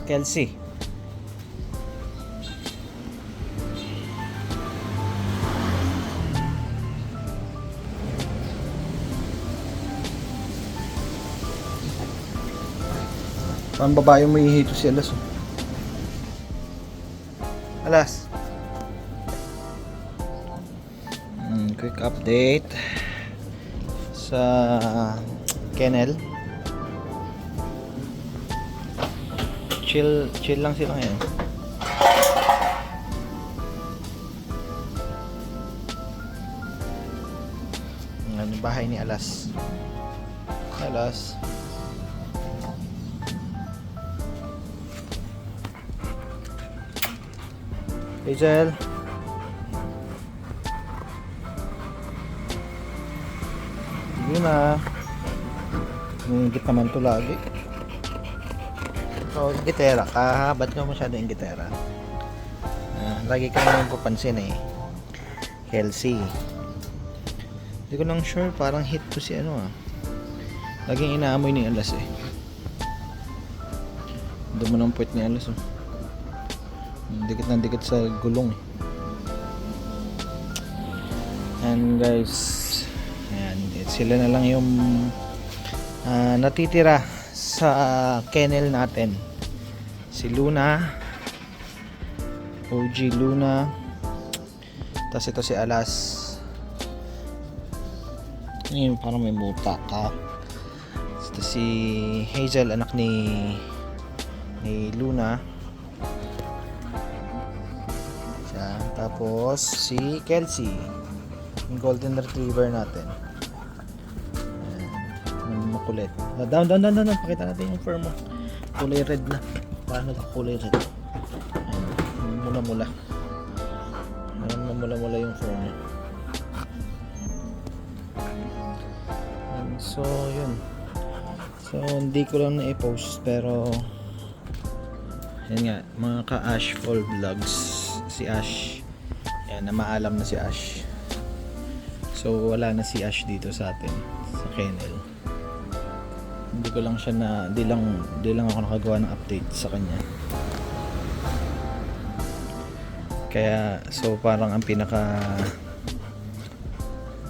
Kelsey. Ang babae mo ihito si Alas. Oh. Alas. Quick update sa kennel. Chill lang sila ngayon. Ang bahay ni Alas. Alas. Hazel. Sige na. Ingit naman to lagi. So, gitera ka. Ba't ka masyado yung gitera? Lagi ka naman papansin eh. Kelsey. Hindi ko lang sure. Parang hit to si ano ah. Laging inaamoy ni Alas eh. Doon mo ng puwet ni Alas oh. Dikit na dikit sa gulong eh. And guys, ayan, sila na lang yung natitira sa kennel natin. Si Luna, OG Luna, tapos ito si Alas. Ngayon parang may muta ka. Ito si Hazel, anak ni Luna. Tapos si Kelsey, yung golden retriever natin. Ayan, makulit. Down. Pakita natin yung fur mo. Kulay red na. Paano kulay red? Ayan, mula-mula. Mula-mula yung fur niya. So, yun. So, hindi ko lang na-post pero yun nga, mga ka-Ash Fall Vlogs. Si Ash. Yan, na maalam na si Ash. So wala na si Ash dito sa atin sa kennel. Hindi ko lang siya na di lang ako nakagawa ng update sa kanya. Kaya so parang ang pinaka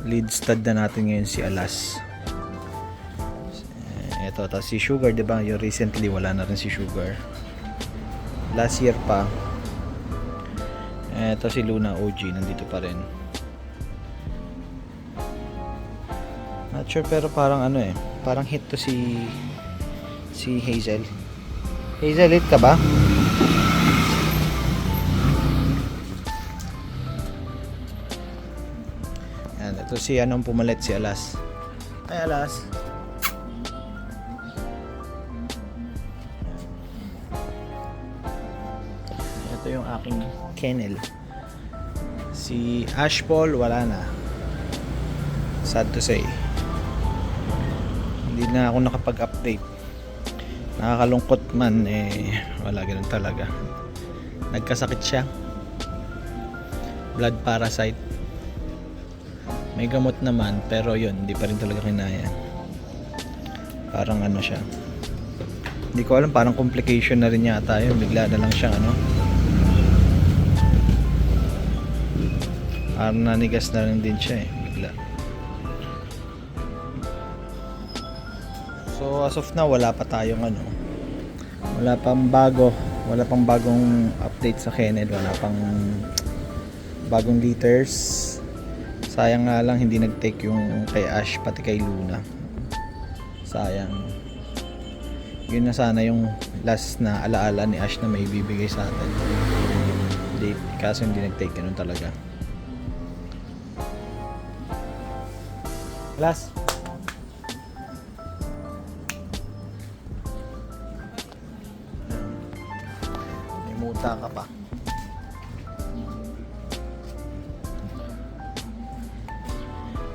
lead stud na natin ngayon si Alas. Ito tapos si Sugar, 'di ba? Yung recently wala na rin si Sugar. Last year pa. Ito si Luna OG, nandito pa rin. Not sure pero parang ano eh, parang hit to si Hazel. Hazel, hit ka ba? Yan, ito si anong pumalit si Alas. Ay Alas. Ito yung aking kennel. Si Ash Paul wala na. Sad to say. Hindi na ako nakapag-update. Nakakalungkot man eh, wala, ganun talaga. Nagkasakit siya. Blood parasite. May gamot naman pero yun, hindi pa rin talaga kinaya. Parang ano siya. Hindi ko alam, parang complication na rin yata yun. Bigla na lang siyang ano. Parang nanigas na rin din siya eh, bigla. So as of now wala pa tayong ano, wala pang bagong update sa kennel, wala pang bagong litters. Sayang nga lang hindi nag-take yung kay Ash pati kay Luna. Sayang. Yun na sana yung last na alaala ni Ash na may bibigay sa atin. Hindi, kaso hindi nag-take, ganun talaga. Last. May muta ka pa.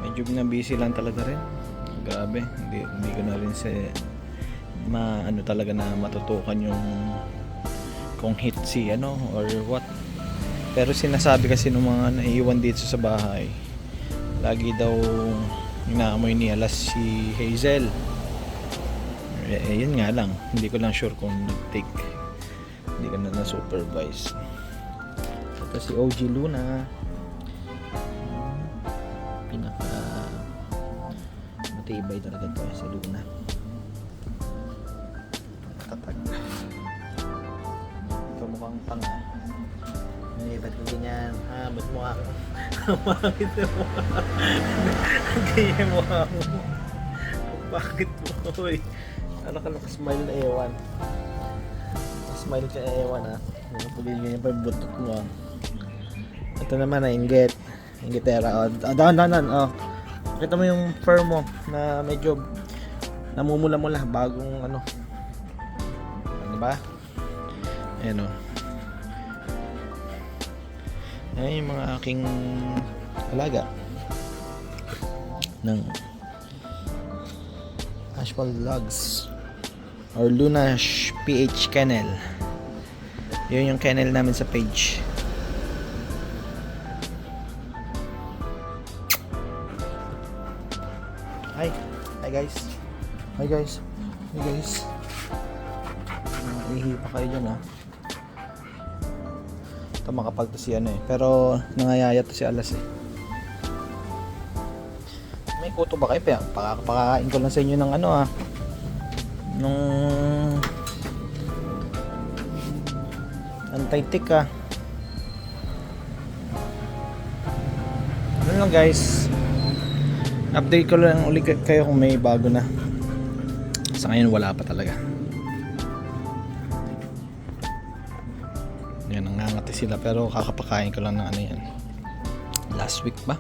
Medyo na busy lang talaga rin. Grabe, hindi ko na rin ano talaga na matutukan yung kung hit si ano or what. Pero sinasabi kasi ng mga naiiwan dito sa bahay, lagi daw inaamoy ni Alas si Hazel. Yun nga lang, hindi ko lang sure kung nag-take Hindi ka na na-supervise. Ito si OG Luna. Pinaka matibay talaga to si Luna. Tatag. Ito mukhang tanga. Ba't ko ganyan? Ha? Ba't mukha ko? Bakit mo? Ganyan mukha mo. Bakit mo? Uy. Ano ka nakasmile na ewan? Smile ka na ewan ha? Pagiging ganyan pa yung butot mo. Ito naman na inggit. Inggitera. Dahan. Kita mo yung fur mo na medyo namumula-mula bagong ano. Diba? Ayan o. Ayan yung mga aking alaga ng Ashwell Vlogs or Luna PH Kennel. Yun yung kennel namin sa page. Hi guys. Ihi pa kayo dyan ha. Ito makapal to si ano eh. Pero nangayayat to si Alas eh. May kuto ba kayo? Pakakain ko lang sa inyo ng ano ah. Nung anti-tick ah. Ano lang guys. Update ko lang ulit kayo kung may bago na. Sa ngayon wala pa talaga. Yan, nangangati sila pero kakapakain ko lang ng ano yan. Last week ba?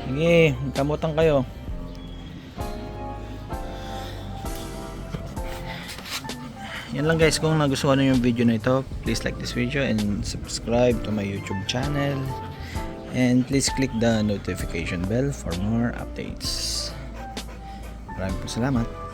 Sige, kamutan kayo. Yan lang guys, kung nagustuhan nyo yung video na ito, please like this video and subscribe to my YouTube channel. And please click the notification bell for more updates. Maraming po salamat.